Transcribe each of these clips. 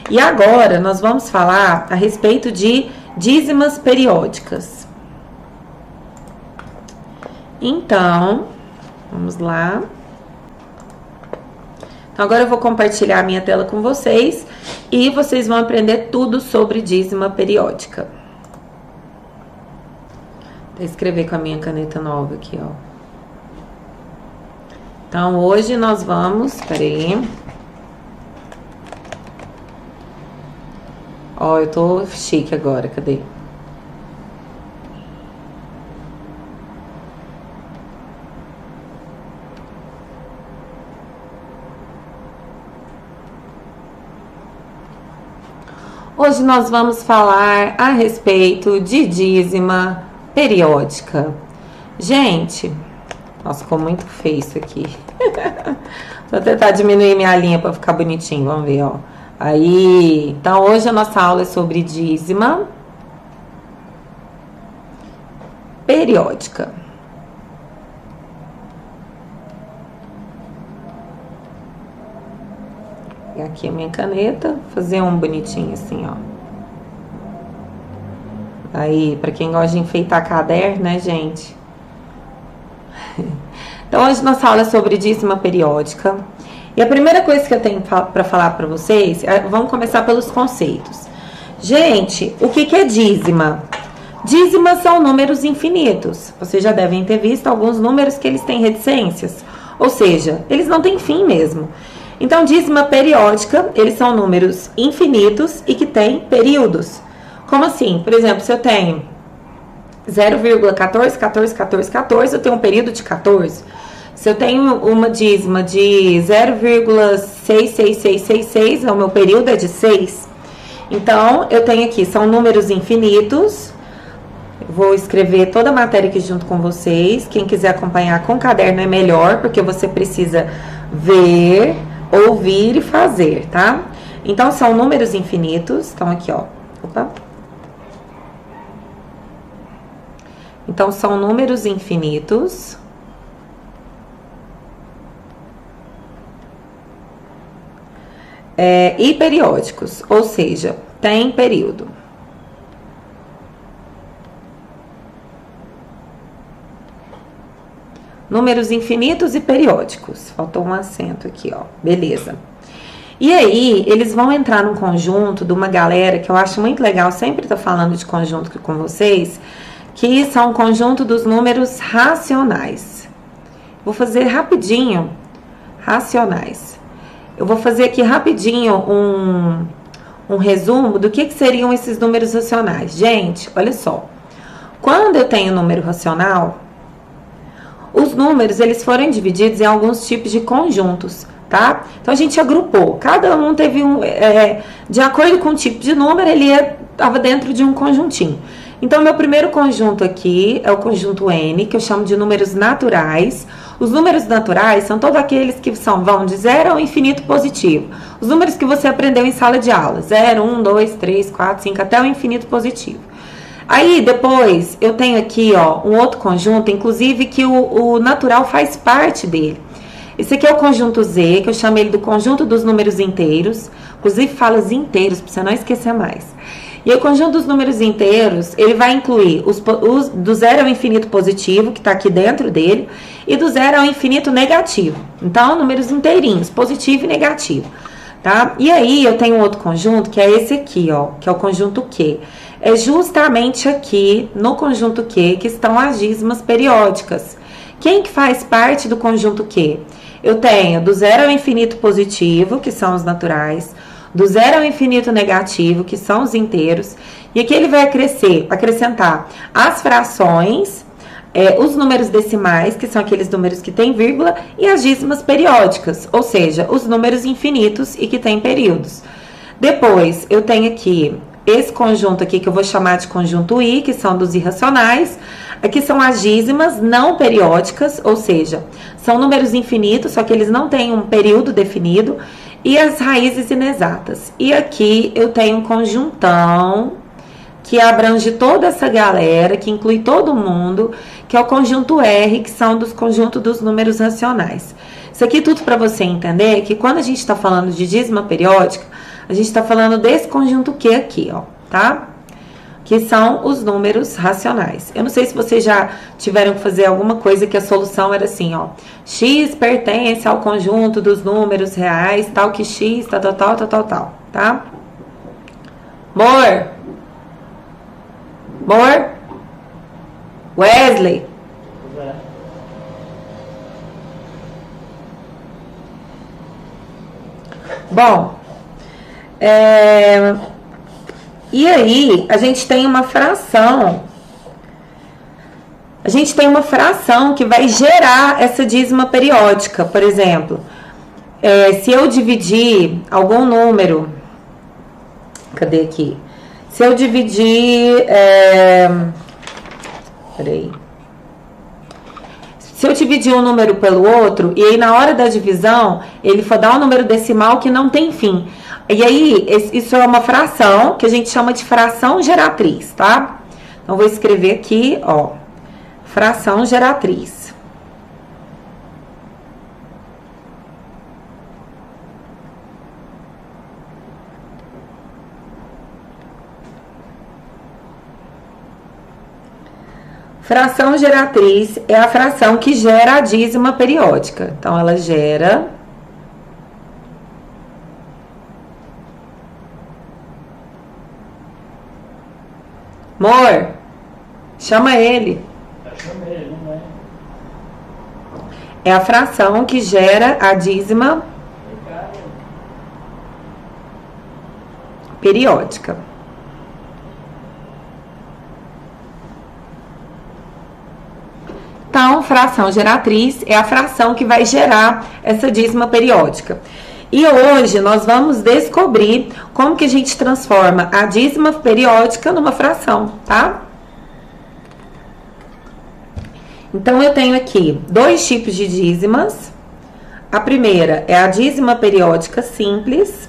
E agora nós vamos falar a respeito de dízimas periódicas. Então, vamos lá. Então, agora eu vou compartilhar a minha tela com vocês e vocês vão aprender tudo sobre dízima periódica. Vou escrever com a minha caneta nova aqui, ó. Então, hoje nós vamos... Peraí. Ó, eu tô chique agora, cadê? Hoje nós vamos falar a respeito de dízima periódica. Gente, nossa, ficou muito feio isso aqui. Vou tentar diminuir minha linha para ficar bonitinho, vamos ver, ó. Aí, então hoje a nossa aula é sobre dízima periódica. Vou pegar aqui a minha caneta, fazer um bonitinho assim, ó. Aí, para quem gosta de enfeitar caderno, né, gente? Então, hoje nossa aula é sobre dízima periódica. E a primeira coisa que eu tenho para falar para vocês, vamos começar pelos conceitos. Gente, o que é dízima? Dízimas são números infinitos. Vocês já devem ter visto alguns números que eles têm reticências. Ou seja, eles não têm fim mesmo. Então, dízima periódica, eles são números infinitos e que têm períodos. Como assim? Por exemplo, se eu tenho 0,14, eu tenho um período de 14. Se eu tenho uma dízima de 0,66666, o meu período é de 6. Então, eu tenho aqui, são números infinitos. Eu vou escrever toda a matéria aqui junto com vocês. Quem quiser acompanhar com caderno é melhor, porque você precisa ver, ouvir e fazer, tá? Então, são números infinitos. Então, aqui, ó. Opa. Então, são números infinitos. E periódicos, ou seja, tem período. Números infinitos e periódicos. Faltou um acento aqui, ó. Beleza. E aí, eles vão entrar num conjunto de uma galera que eu acho muito legal, sempre tô falando de conjunto com vocês, que são o conjunto dos números racionais. Vou fazer rapidinho, racionais. Eu vou fazer aqui rapidinho um resumo do que seriam esses números racionais. Gente, olha só. Quando eu tenho número racional, os números, eles foram divididos em alguns tipos de conjuntos, tá? Então, a gente agrupou. Cada um teve de acordo com o tipo de número, ele estava dentro de um conjuntinho. Então, meu primeiro conjunto aqui é o conjunto N, que eu chamo de números naturais. Os números naturais são todos aqueles que vão de 0 ao infinito positivo. Os números que você aprendeu em sala de aula. 0, 1, 2, 3, 4, 5, até o infinito positivo. Aí, depois, eu tenho aqui, ó, um outro conjunto, inclusive, que o natural faz parte dele. Esse aqui é o conjunto Z, que eu chamo ele do conjunto dos números inteiros. Inclusive, fala os inteiros, para você não esquecer mais. E o conjunto dos números inteiros, ele vai incluir do 0 ao infinito positivo, que está aqui dentro dele, e do 0 ao infinito negativo. Então, números inteirinhos, positivo e negativo, tá? E aí, eu tenho outro conjunto, que é esse aqui, ó, que é o conjunto Q. É justamente aqui, no conjunto Q, que estão as dízimas periódicas. Quem que faz parte do conjunto Q? Eu tenho do 0 ao infinito positivo, que são os naturais, do 0 ao infinito negativo, que são os inteiros, e aqui ele vai acrescentar as frações, os números decimais, que são aqueles números que têm vírgula, e as dízimas periódicas, ou seja, os números infinitos e que têm períodos. Depois, eu tenho aqui esse conjunto aqui, que eu vou chamar de conjunto I, que são dos irracionais. Aqui são as dízimas não periódicas, ou seja, são números infinitos, só que eles não têm um período definido, e as raízes inexatas. E aqui eu tenho um conjuntão que abrange toda essa galera, que inclui todo mundo, que é o conjunto R, que são dos conjuntos dos números racionais. Isso aqui tudo para você entender que quando a gente está falando de dízima periódica, a gente tá falando desse conjunto Q aqui, ó, tá? Que são os números racionais. Eu não sei se vocês já tiveram que fazer alguma coisa que a solução era assim, ó. X pertence ao conjunto dos números reais, tal que X, tal, tá? Amor? Wesley? Bom, e aí a gente tem uma fração. A gente tem uma fração que vai gerar essa dízima periódica, por exemplo. Se eu dividir algum número... Cadê aqui? Se eu dividir... Peraí. Se eu dividir um número pelo outro, e aí na hora da divisão, ele for dar um número decimal que não tem fim. E aí, isso é uma fração que a gente chama de fração geratriz, tá? Então, vou escrever aqui, ó, fração geratriz. Fração geratriz é a fração que gera a dízima periódica. Então, ela gera... Amor, chama ele. É a fração que gera a dízima periódica. Então, fração geratriz é a fração que vai gerar essa dízima periódica. E hoje nós vamos descobrir como que a gente transforma a dízima periódica numa fração, tá? Então, eu tenho aqui dois tipos de dízimas. A primeira é a dízima periódica simples.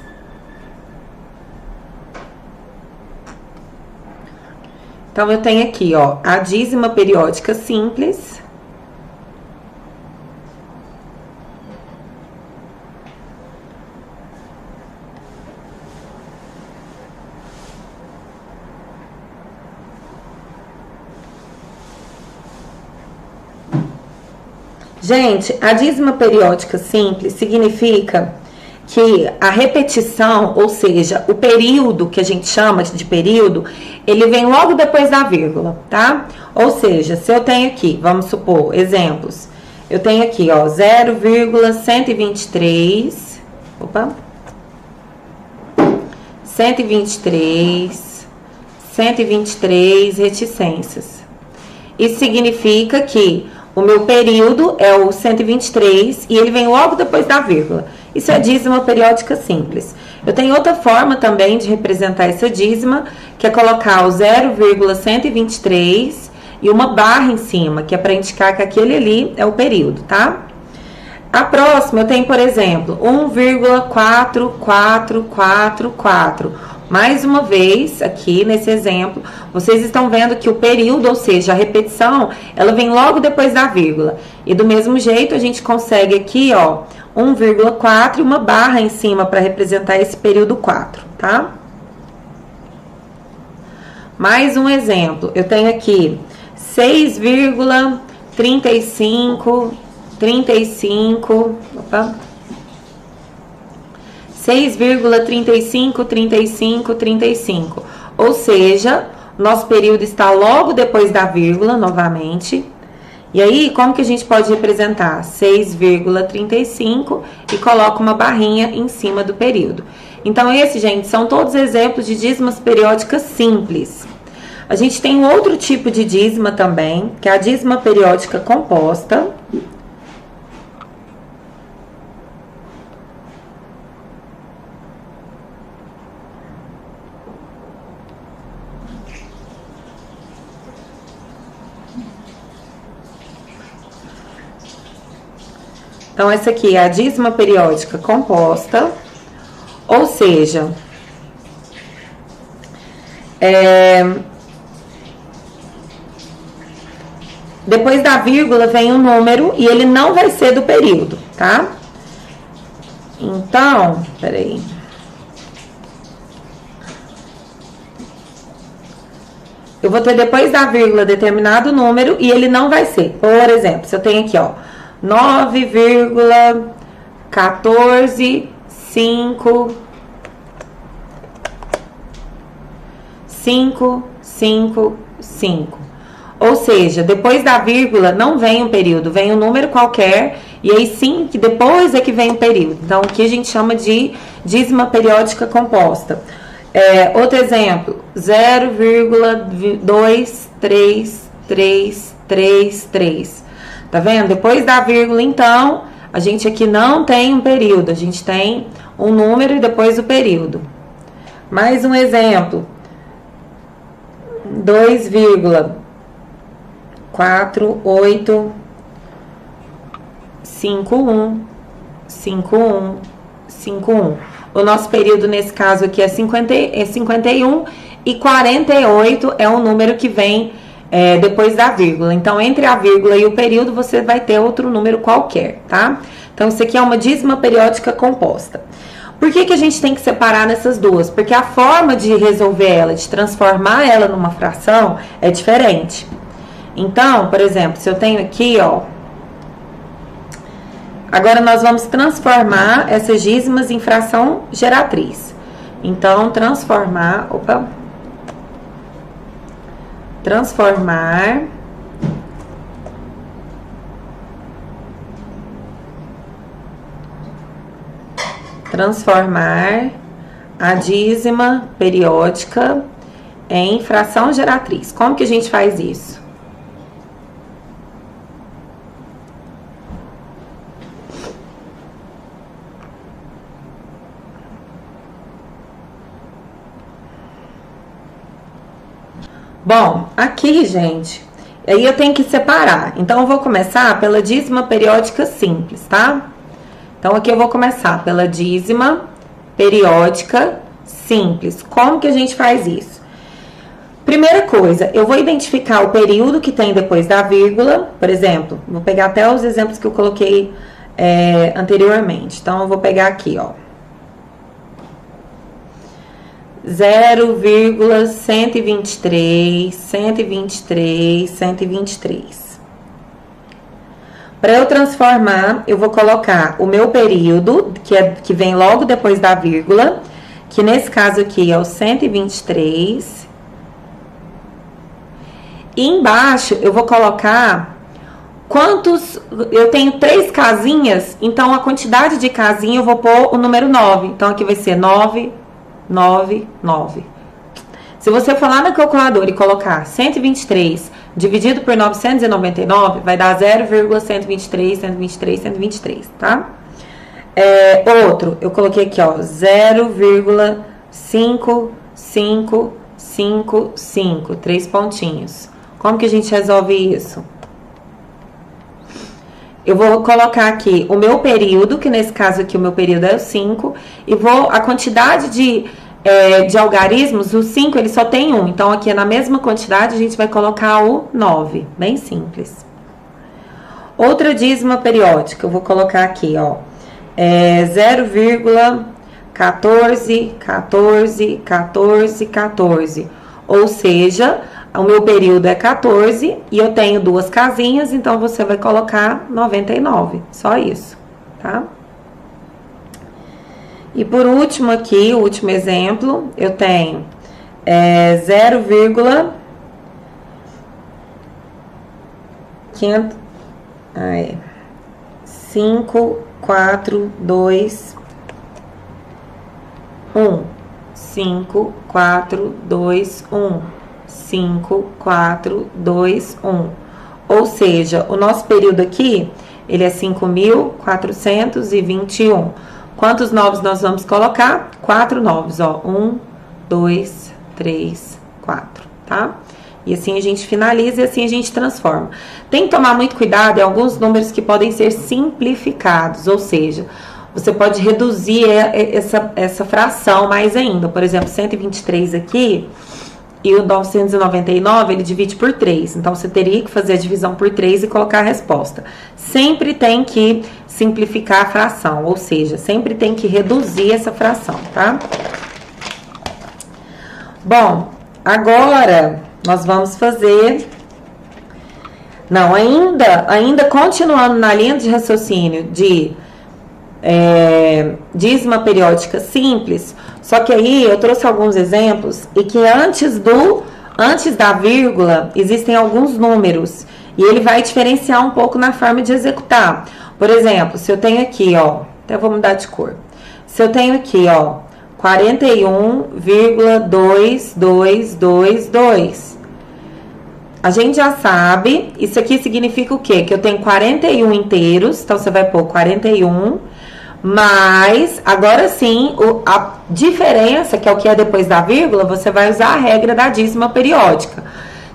Então, eu tenho aqui, ó, a dízima periódica simples. Gente, a dízima periódica simples significa que a repetição, ou seja, o período que a gente chama de período, ele vem logo depois da vírgula, tá? Ou seja, se eu tenho aqui, vamos supor, exemplos, eu tenho aqui, ó, 0,123, 123 reticências. Isso significa que o meu período é o 123 e ele vem logo depois da vírgula. Isso é dízima periódica simples. Eu tenho outra forma também de representar essa dízima, que é colocar o 0,123 e uma barra em cima, que é para indicar que aquele ali é o período, tá? A próxima eu tenho, por exemplo, 1,4444. Mais uma vez, aqui nesse exemplo, vocês estão vendo que o período, ou seja, a repetição, ela vem logo depois da vírgula. E do mesmo jeito, a gente consegue aqui, ó, 1,4 e uma barra em cima para representar esse período 4, tá? Mais um exemplo, eu tenho aqui 6,35, 6,35. Ou seja, nosso período está logo depois da vírgula, novamente. E aí, como que a gente pode representar? 6,35 e coloca uma barrinha em cima do período. Então, gente, são todos exemplos de dízimas periódicas simples. A gente tem um outro tipo de dízima também, que é a dízima periódica composta. Então, essa aqui é a dízima periódica composta, ou seja, depois da vírgula vem um número e ele não vai ser do período, tá? Então, peraí. eu vou ter depois da vírgula determinado número e ele não vai ser. Por exemplo, se eu tenho aqui, ó, 9,145 555. Ou seja, depois da vírgula não vem um período, vem um número qualquer, e aí sim, que depois é que vem o período. Então, aqui a gente chama de dízima periódica composta. Outro exemplo, 0,23333. Tá vendo? Depois da vírgula, então, a gente aqui não tem um período, a gente tem um número e depois o período. Mais um exemplo, 2,48515151. O nosso período nesse caso aqui é 51 e 48 é um número que vem depois da vírgula. Então, entre a vírgula e o período, você vai ter outro número qualquer, tá? Então, isso aqui é uma dízima periódica composta. Por que a gente tem que separar nessas duas? Porque a forma de resolver ela, de transformar ela numa fração, é diferente. Então, por exemplo, se eu tenho aqui, ó, agora nós vamos transformar essas dízimas em fração geratriz. Então, transformar a dízima periódica em fração geratriz. Como que a gente faz isso? Bom, aqui, gente, aí eu tenho que separar. Então, eu vou começar pela dízima periódica simples, tá? Então, aqui eu vou começar pela dízima periódica simples. Como que a gente faz isso? Primeira coisa, eu vou identificar o período que tem depois da vírgula. Por exemplo, vou pegar até os exemplos que eu coloquei anteriormente. Então, eu vou pegar aqui, ó. 0,123. Para eu transformar, eu vou colocar o meu período, que vem logo depois da vírgula, que nesse caso aqui é o 123. E embaixo eu vou colocar quantos... Eu tenho 3 casinhas, então a quantidade de casinha eu vou pôr o número 9. Então aqui vai ser 9, 9, 9. Se você for lá na calculadora e colocar 123 dividido por 999, vai dar 0,123, 123, 123, tá? Outro, eu coloquei aqui, ó, 0,5555, 3 pontinhos. Como que a gente resolve isso? Eu vou colocar aqui o meu período, que nesse caso aqui o meu período é o 5, e a quantidade de algarismos, o 5 ele só tem um, então aqui na mesma quantidade a gente vai colocar o 9, bem simples. Outra dízima periódica, eu vou colocar aqui, ó, 0,14, ou seja, o meu período é 14 e eu tenho 2 casinhas, então você vai colocar 99, só isso, tá? E por último aqui, o último exemplo, eu tenho 542 1 5 4 2 1 5 4 2 1. Ou seja, o nosso período aqui, ele é 5.421. Quantos novos nós vamos colocar? 4 novos, ó. 1, 2, 3, 4, tá? E assim a gente finaliza e assim a gente transforma. Tem que tomar muito cuidado em alguns números que podem ser simplificados, ou seja, você pode reduzir essa fração mais ainda. Por exemplo, 123 aqui e o 999, ele divide por 3. Então, você teria que fazer a divisão por 3 e colocar a resposta. Sempre tem que simplificar a fração, ou seja, sempre tem que reduzir essa fração, tá? Bom, agora nós vamos fazer... Não, ainda continuando na linha de raciocínio de dízima periódica simples, só que aí eu trouxe alguns exemplos e que antes da vírgula existem alguns números e ele vai diferenciar um pouco na forma de executar. Por exemplo, se eu tenho aqui, ó, até vou mudar de cor. Se eu tenho aqui, ó, 41,2222, a gente já sabe, isso aqui significa o quê? Que eu tenho 41 inteiros, então você vai pôr 41, mas agora sim, a diferença, que é o que é depois da vírgula, você vai usar a regra da dízima periódica.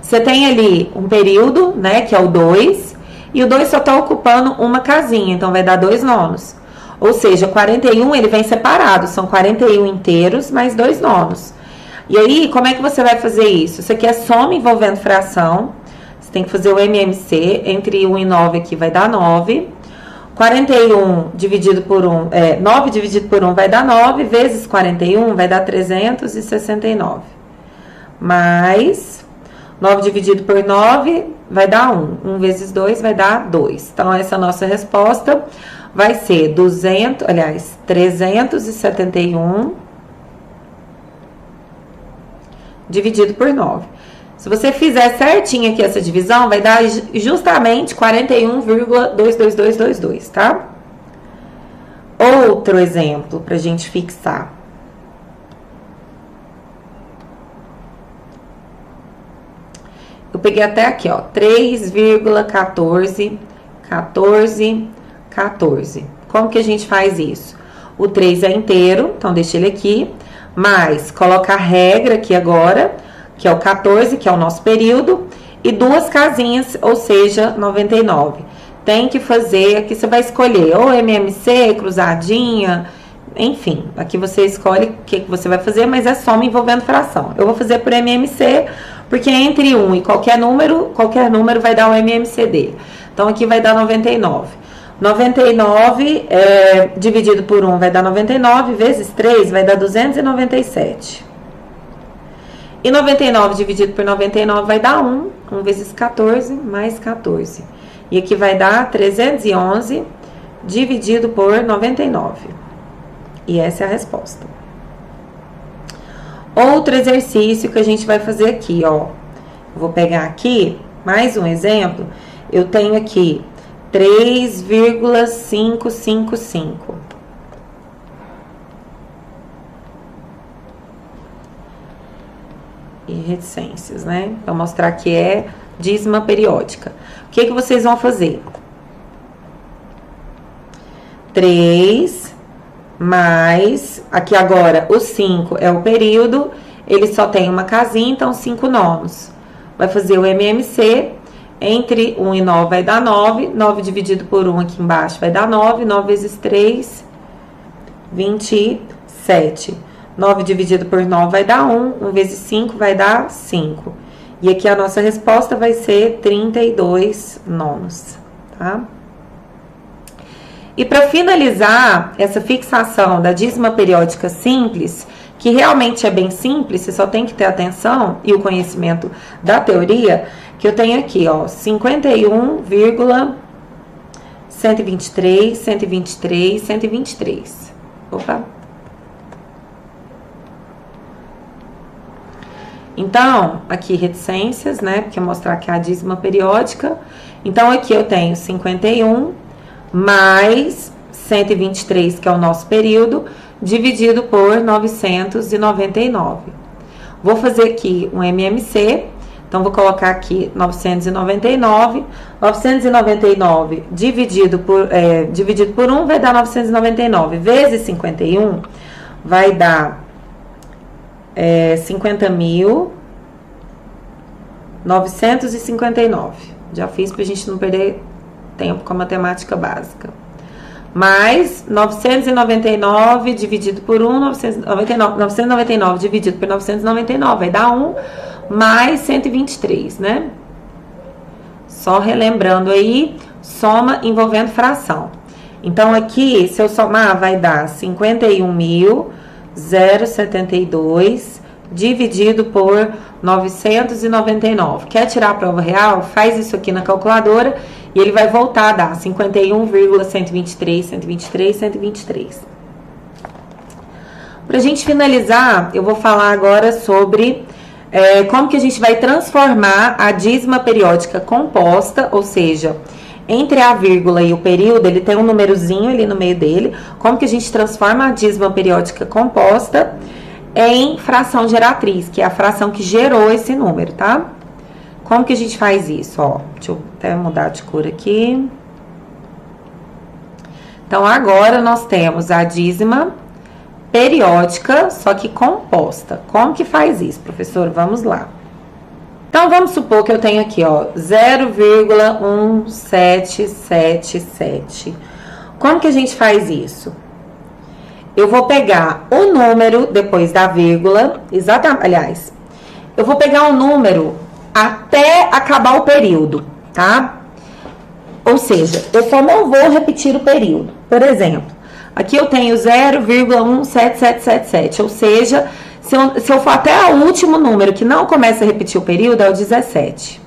Você tem ali um período, né, que é o 2, e o 2 só está ocupando uma casinha, então vai dar 2 nonos. Ou seja, 41 ele vem separado, são 41 inteiros mais 2 nonos. E aí, como é que você vai fazer isso? Isso aqui é soma envolvendo fração. Você tem que fazer o MMC. Entre 1 e 9 aqui vai dar 9. 41 dividido por 1, 9 dividido por 1 vai dar 9, vezes 41 vai dar 369. Mais 9 dividido por 9 vai dar 1. 1 vezes 2 vai dar 2. Então, essa nossa resposta vai ser 371 dividido por 9. Se você fizer certinho aqui essa divisão, vai dar justamente 41,22222, tá? Outro exemplo pra gente fixar. Eu peguei até aqui, ó, 3,14. Como que a gente faz isso? O 3 é inteiro, então deixa ele aqui. Mais, coloca a regra aqui agora, que é o 14, que é o nosso período, e 2 casinhas, ou seja, 99. Tem que fazer, aqui você vai escolher ou MMC, cruzadinha, enfim. Aqui você escolhe o que você vai fazer, mas é soma envolvendo fração. Eu vou fazer por MMC, porque entre 1 e qualquer número vai dar o MMC dele. Então, aqui vai dar 99. 99 dividido por 1 vai dar 99, vezes 3 vai dar 297. E 99 dividido por 99 vai dar 1. 1 vezes 14, mais 14. E aqui vai dar 311 dividido por 99. E essa é a resposta. Outro exercício que a gente vai fazer aqui, ó. Vou pegar aqui mais um exemplo. Eu tenho aqui 3,555. E reticências, né? Para mostrar que é dízima periódica. O que vocês vão fazer? 3 mais... Aqui agora, o 5 é o período. Ele só tem uma casinha, então 5 nonos. Vai fazer o MMC... Entre 1 e 9 vai dar 9. 9 dividido por 1 aqui embaixo vai dar 9. 9 vezes 3, 27. 9 dividido por 9 vai dar 1. 1 vezes 5 vai dar 5. E aqui a nossa resposta vai ser 32 nonos, tá? E para finalizar essa fixação da dízima periódica simples, que realmente é bem simples, você só tem que ter atenção e o conhecimento da teoria, que eu tenho aqui, ó, 51,123, 123, 123. Opa! Então, aqui reticências, né, porque mostrar que é a dízima periódica. Então, aqui eu tenho 51 mais 123, que é o nosso período, dividido por 999. Vou fazer aqui um MMC, então vou colocar aqui 999. 999 dividido por 1 vai dar 999, vezes 51 vai dar 50.959. Já fiz pra gente não perder tempo com a matemática básica. Mais 999 dividido por 1, 999 dividido por 999 vai dar 1, mais 123, né? Só relembrando aí, soma envolvendo fração. Então, aqui, se eu somar, vai dar 51.072 dividido por 999. Quer tirar a prova real? Faz isso aqui na calculadora e ele vai voltar a dar 51,123, 123, 123. Pra gente finalizar, eu vou falar agora sobre como que a gente vai transformar a dízima periódica composta, ou seja, entre a vírgula e o período, ele tem um númerozinho ali no meio dele. Como que a gente transforma a dízima periódica composta em fração geratriz, que é a fração que gerou esse número, tá? Como que a gente faz isso? Ó, deixa eu até mudar de cor aqui. Então, agora nós temos a dízima periódica, só que composta. Como que faz isso, professor? Vamos lá. Então, vamos supor que eu tenho aqui, ó, 0,1777. Como que a gente faz isso? Eu vou pegar o número depois da vírgula, exatamente, aliás, eu vou pegar o número até acabar o período, tá? Ou seja, eu só não vou repetir o período. Por exemplo, aqui eu tenho 0,17777, ou seja, se eu for até o último número que não começa a repetir o período, é o 17.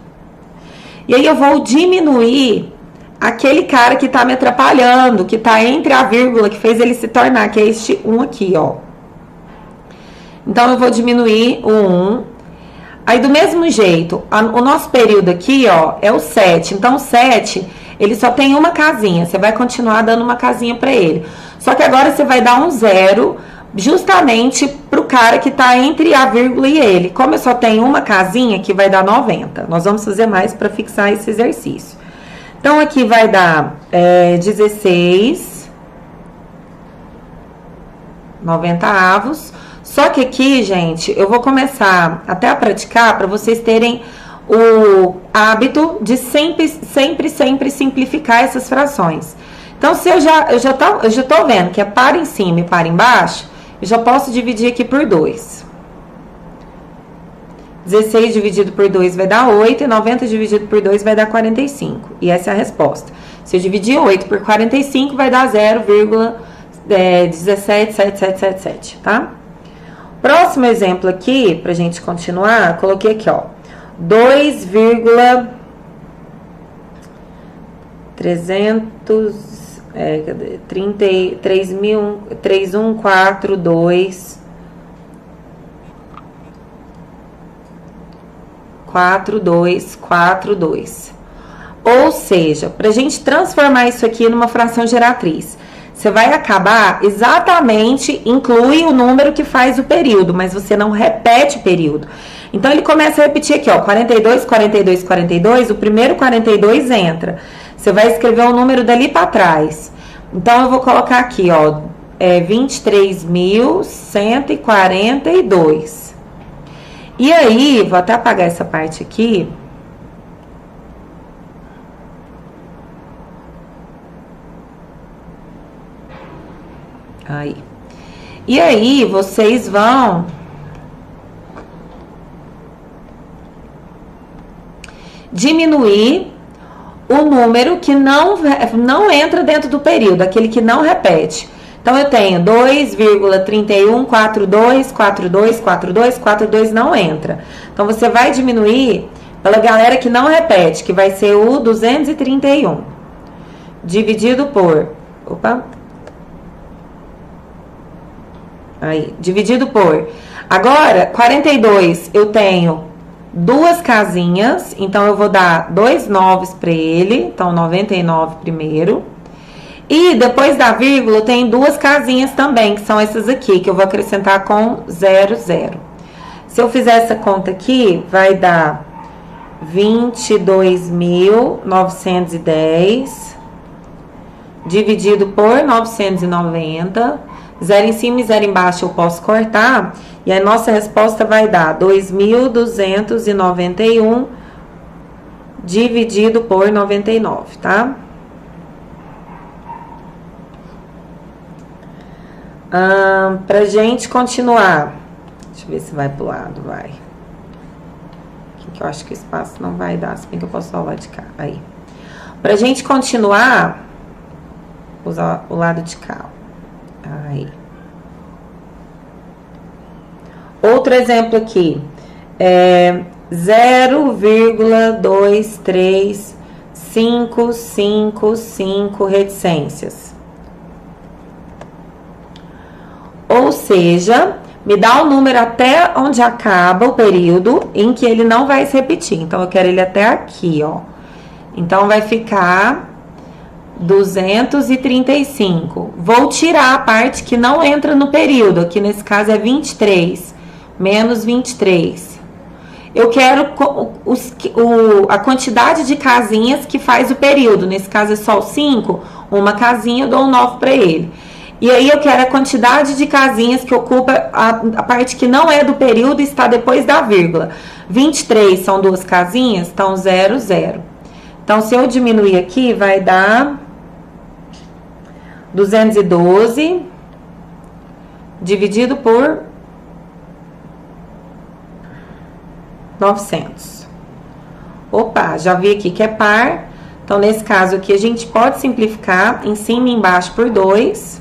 E aí eu vou diminuir aquele cara que tá me atrapalhando, que tá entre a vírgula, que fez ele se tornar, que é este 1 aqui, ó. Então, eu vou diminuir o 1. Aí, do mesmo jeito, o nosso período aqui, ó, é o 7. Então, o 7, ele só tem uma casinha. Você vai continuar dando uma casinha pra ele. Só que agora você vai dar um 0 justamente pro cara que tá entre a vírgula e ele. Como eu só tenho uma casinha, aqui vai dar 90. Nós vamos fazer mais para fixar esse exercício. Então, aqui vai dar 16 90avos. Só que aqui, gente, eu vou começar até a praticar para vocês terem o hábito de sempre simplificar essas frações. Então, se eu já tô vendo que é par em cima e par embaixo, eu já posso dividir aqui por 2. 16 dividido por 2 vai dar 8, e 90 dividido por 2 vai dar 45. E essa é a resposta. Se eu dividir 8 por 45, vai dar 0,17777, tá? Próximo exemplo aqui, pra gente continuar, coloquei aqui, ó, 3142 4242. Ou seja, para a gente transformar isso aqui numa fração geratriz, você vai acabar exatamente, inclui o número que faz o período, mas você não repete o período. Então, ele começa a repetir aqui, ó, 42, 42, 42, o primeiro 42 entra. Você vai escrever o número dali para trás. Então, eu vou colocar aqui, ó, 23.142. E aí, vou até apagar essa parte aqui. Aí. E aí, vocês vão diminuir o número que não entra dentro do período, aquele que não repete. Então, eu tenho 2,3142, 42, 42, 42 não entra. Então, você vai diminuir pela galera que não repete, que vai ser o 231. Dividido por... Opa! Aí, dividido por... Agora, 42, eu tenho duas casinhas, então eu vou dar 2 noves para ele, então 99 primeiro. E depois da vírgula tem duas casinhas também, que são essas aqui, que eu vou acrescentar com 00. Se eu fizer essa conta aqui, vai dar 22.910 dividido por 990. 0 em cima e 0 embaixo eu posso cortar. E a nossa resposta vai dar 2.291 dividido por 99, tá? Pra gente continuar. Deixa eu ver se vai pro lado, vai. Aqui que eu acho que o espaço não vai dar, se bem que eu posso usar o lado de cá. Aí. Pra gente continuar, usar o lado de cá. Aí. Outro exemplo aqui, 0,23555 reticências. Ou seja, me dá o número até onde acaba o período em que ele não vai se repetir. Então, eu quero ele até aqui, ó. Então, vai ficar 235. Vou tirar a parte que não entra no período. Aqui, nesse caso, é 23. Menos 23. Eu quero a quantidade de casinhas que faz o período. Nesse caso, é só o 5. Uma casinha, eu dou um 9 para ele. E aí, eu quero a quantidade de casinhas que ocupa a parte que não é do período e está depois da vírgula. 23 são duas casinhas, então 0, 0. Então, se eu diminuir aqui, vai dar 212 dividido por 900. Opa, já vi aqui que é par. Então, nesse caso aqui, a gente pode simplificar em cima e embaixo por 2.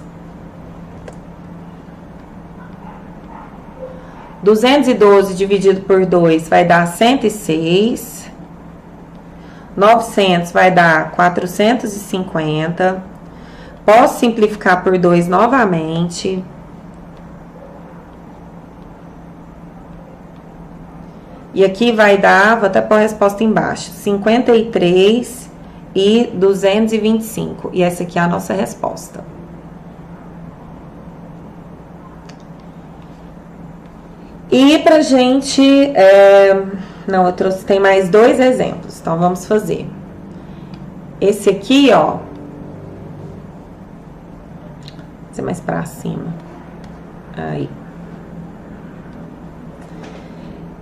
212 dividido por 2 vai dar 106. 900 vai dar 450. Posso simplificar por 2 novamente. E aqui vai dar, vou até pôr a resposta embaixo, 53 e 225. E essa aqui é a nossa resposta. E pra gente, não, eu trouxe, tem mais 2 exemplos, então vamos fazer. Esse aqui, ó, vou fazer mais pra cima. Aí.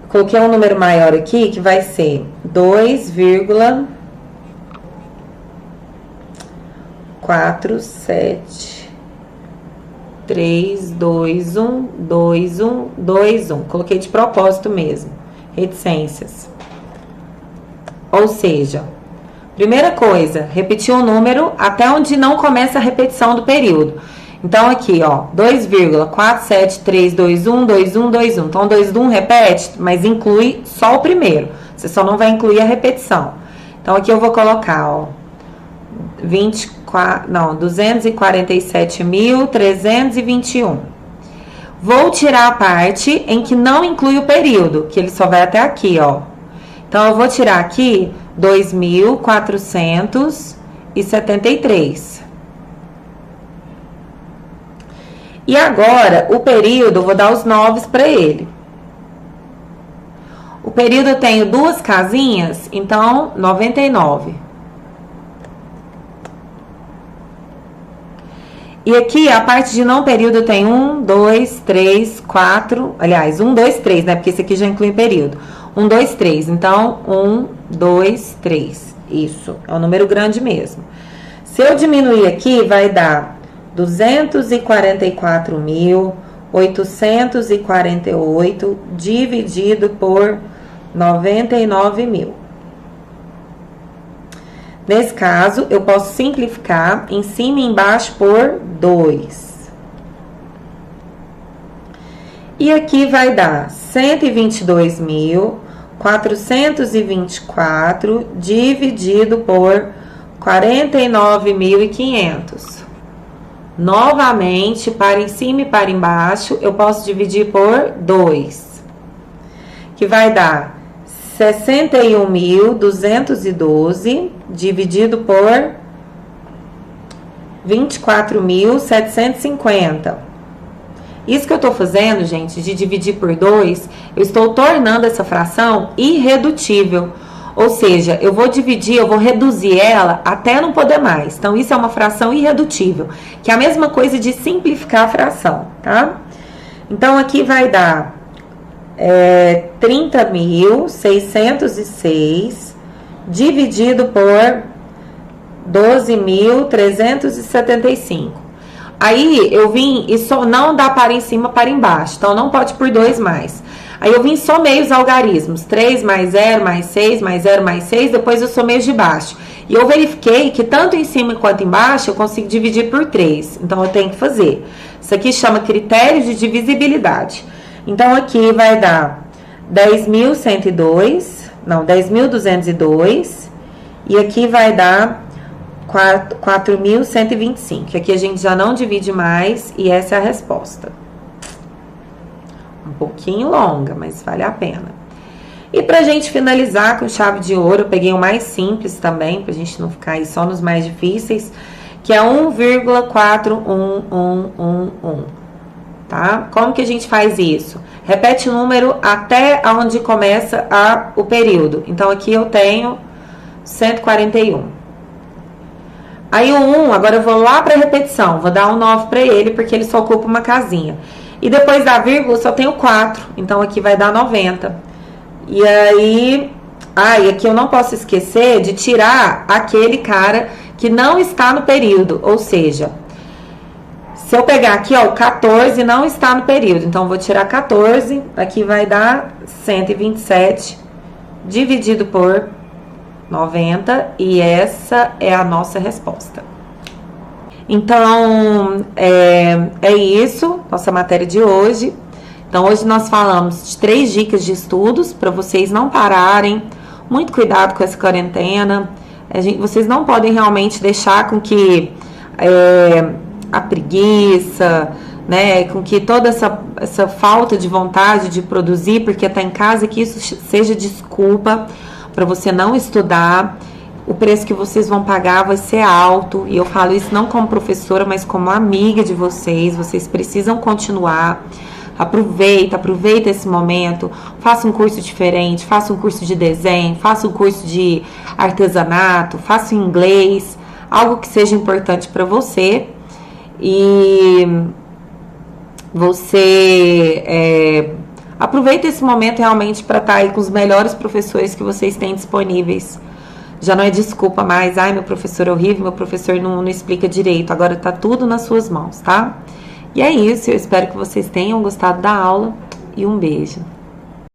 Coloquei um número maior aqui, que vai ser 2,47 3, 2, 1, 2, 1, 2, 1. Coloquei de propósito mesmo. Reticências. Ou seja, primeira coisa, repetir o número até onde não começa a repetição do período. Então, aqui, ó, 2,47321, 21, 21. Então, 2 1 repete, mas inclui só o primeiro. Você só não vai incluir a repetição. Então, aqui eu vou colocar, ó, 247.321. Vou tirar a parte em que não inclui o período, que ele só vai até aqui, ó. Então, eu vou tirar aqui 2.473. E agora, o período, eu vou dar os 9 para ele. O período eu tenho 2 casinhas, então, 99. E aqui, a parte de não período tem 1, 2, 3, 4... Aliás, 1, 2, 3, né? Porque esse aqui já inclui período. 1, 2, 3. Então, 1, 2, 3. Isso, é um número grande mesmo. Se eu diminuir aqui, vai dar 244.848 dividido por 99.000. Nesse caso, eu posso simplificar em cima e embaixo por 2. E aqui vai dar 122.424 dividido por 49.500. Novamente, para em cima e para embaixo, eu posso dividir por 2. Que vai dar 61.212 dividido por 24.750. Isso que eu tô fazendo, gente, de dividir por 2, eu estou tornando essa fração irredutível. Ou seja, eu vou dividir, eu vou reduzir ela até não poder mais. Então, isso é uma fração irredutível, que é a mesma coisa de simplificar a fração, tá? Então, aqui vai dar 30.606 dividido por 12.375. Aí, eu vim e só não dá para em cima para embaixo, então não pode por 2 mais. Aí, eu vim e somei os algarismos, 3 mais 0 mais 6 mais 0 mais 6, depois eu somei os de baixo. E eu verifiquei que tanto em cima quanto embaixo eu consigo dividir por 3, então eu tenho que fazer. Isso aqui chama critério de divisibilidade. Então, aqui vai dar 10.102, não, 10.202, e aqui vai dar 4.125. Aqui a gente já não divide mais, e essa é a resposta. Um pouquinho longa, mas vale a pena. E pra gente finalizar com chave de ouro, eu peguei o mais simples também, pra gente não ficar aí só nos mais difíceis, que é 1,41111, tá? Como que a gente faz isso? Repete o número até onde começa o período. Então, aqui eu tenho 141. Aí o 1, agora eu vou lá pra repetição, vou dar um 9 pra ele, porque ele só ocupa uma casinha. E depois da vírgula, só tenho 4, então aqui vai dar 90. E aí, e aqui eu não posso esquecer de tirar aquele cara que não está no período, ou seja, se eu pegar aqui, ó, o 14 não está no período, então eu vou tirar 14, aqui vai dar 127 dividido por 90, e essa é a nossa resposta. Então, é isso, nossa matéria de hoje. Então, hoje nós falamos de 3 dicas de estudos para vocês não pararem. Muito cuidado com essa quarentena. Vocês não podem realmente deixar com que a preguiça, né, com que toda essa falta de vontade de produzir, porque tá em casa, que isso seja desculpa para você não estudar. O preço que vocês vão pagar vai ser alto, e eu falo isso não como professora, mas como amiga de vocês. Vocês precisam continuar. Aproveita esse momento, faça um curso diferente, faça um curso de desenho, faça um curso de artesanato, faça inglês, algo que seja importante para você, e você aproveita esse momento realmente para estar aí com os melhores professores que vocês têm disponíveis. Já não é desculpa mais, meu professor é horrível, meu professor não explica direito, agora tá tudo nas suas mãos, tá? E é isso, eu espero que vocês tenham gostado da aula, e um beijo.